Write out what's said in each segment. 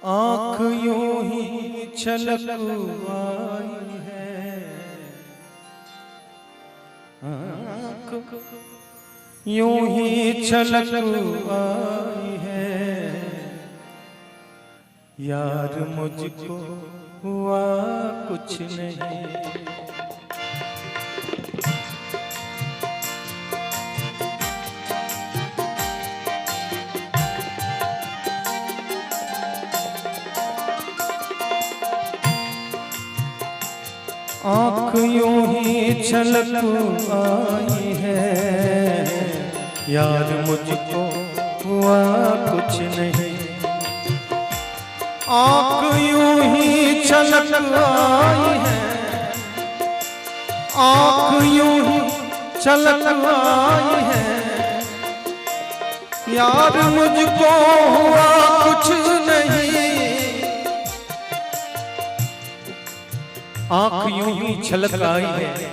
आँख यूं ही छलक आई है, आँख यूं ही छलक आई है, यार मुझको हुआ कुछ नहीं। आँख यूं ही छलक आई है, यार मुझको हुआ कुछ नहीं। आँख यूं ही छलक आई है, आँख यूं ही छलक आई है, यार मुझको हुआ कुछ नहीं। आँख यूं ही छलक आई है,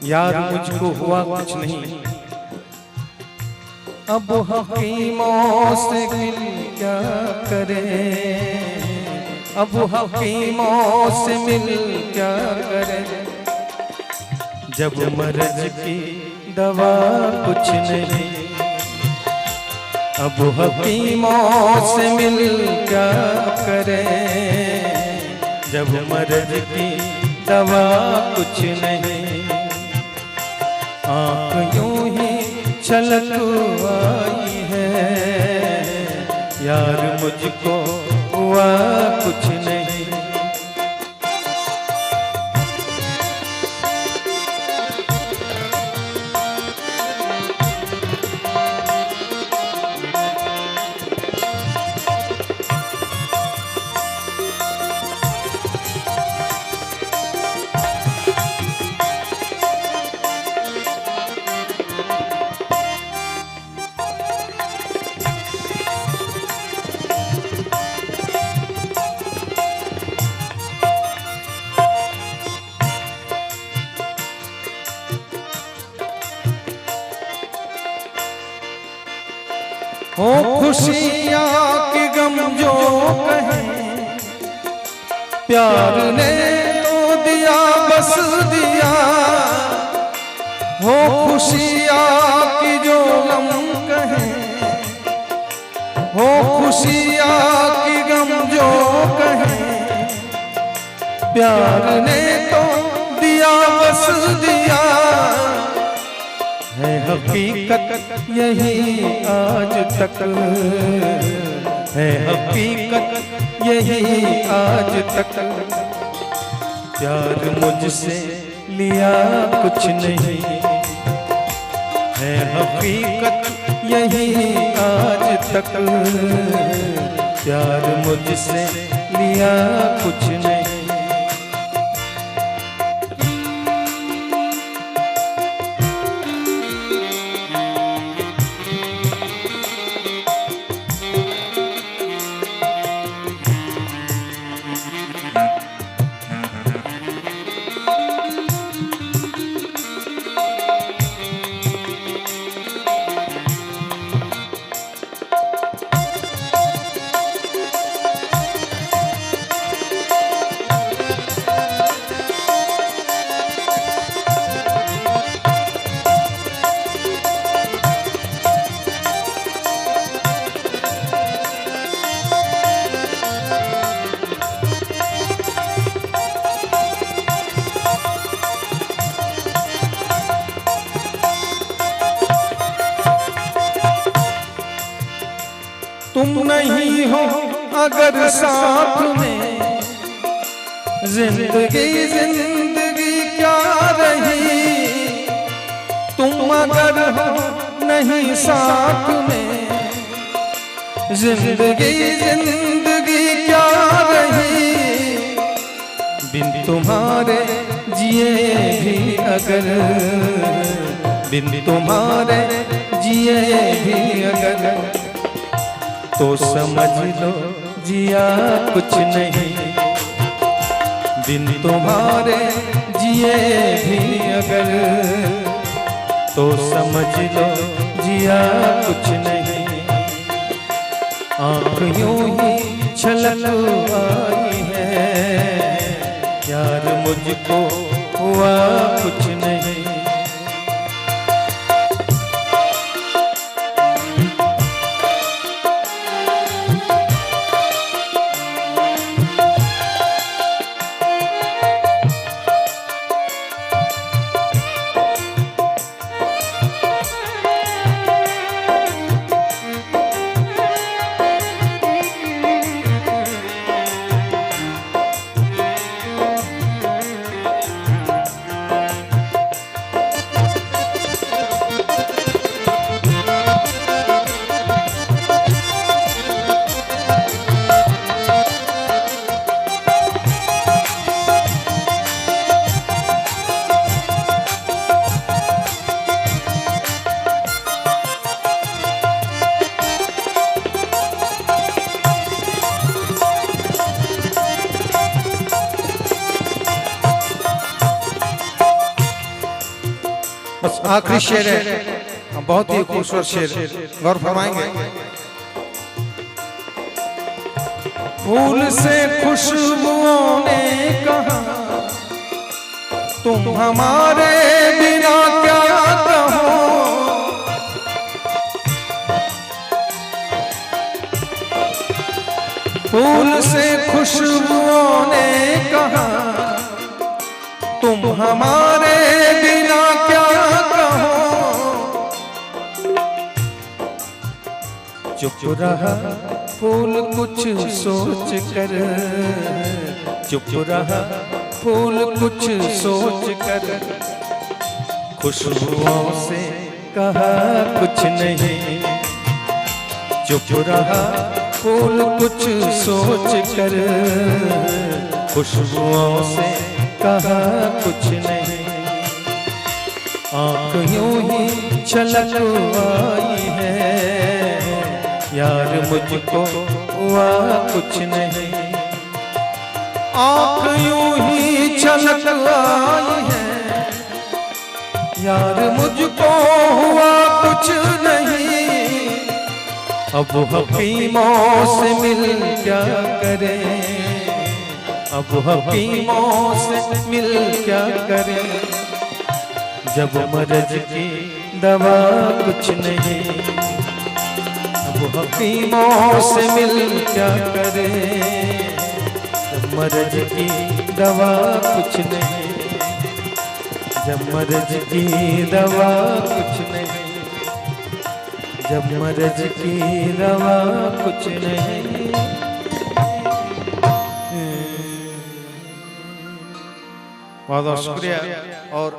यार मुझको हुआ कुछ नहीं। अब हकीमों से मिल क्या करे, अब हकीमों से मिल क्या करे, जब मर्ज की दवा कुछ नहीं। अब हकीमों से मिल क्या करे, जब मर्ज की दवा कुछ नहीं। आँख यूं ही छलक आई है, यार मुझको हुआ कुछ नहीं। हो खुशियाँ कि गम जो कहें, प्यार ने तो दिया बस दिया। हो खुशियाँ कि जो गम कहें, हो खुशियाँ कि गम जो कहें, प्यार ने तो दिया बस दिया। है हकीकत यही आज तक, है हकीकत यही आज तक, प्यार मुझसे लिया कुछ नहीं। है हकीकत यही आज तक, प्यार मुझसे लिया कुछ नहीं। तुम नहीं हो अगर साथ में, जिंदगी जिंदगी क्या रही। तुम अगर हो नहीं साथ में, जिंदगी जिंदगी क्या रही। बिन तुम्हारे जिए भी अगर, बिन तुम्हारे जिए भी अगर, तो समझ लो जिया कुछ नहीं। बिन तुम्हारे जिए भी अगर, तो समझ लो जिया कुछ नहीं। आँख यूं ही छलक आई है, यार मुझको हुआ कुछ नहीं। बस आखिरी शेर है, बहुत ही खूबसूरत शेर, गौर फरमाएंगे। फूल से खुशबुओं ने कहा तुम हमारे बिना क्या कहो, फूल से खुशबुओं ने कहा तुम हमारे बिना क्या कहो। चुप रहा फूल कुछ सोच कर, चुप रहा फूल कुछ सोच कर, खुशबुओं से कहा कुछ नहीं। चुप रहा फूल कुछ सोच कर, खुशबुओं से कहा कुछ नहीं। आँख यूं ही छलक आई है, यार मुझको हुआ कुछ नहीं। आँख यूं ही छलक आई है, यार मुझको हुआ कुछ नहीं। अब हकीमों से मिल क्या करें, अब हकीमों से मिल क्या करें, जब मर्ज की दवा कुछ नहीं। अब हकीमों से मिल क्या करें, जब मर्ज की दवा कुछ नहीं, जब मर्ज की दवा कुछ नहीं, जब मर्ज की दवा कुछ नहीं। बहुत बहुत शुक्रिया। और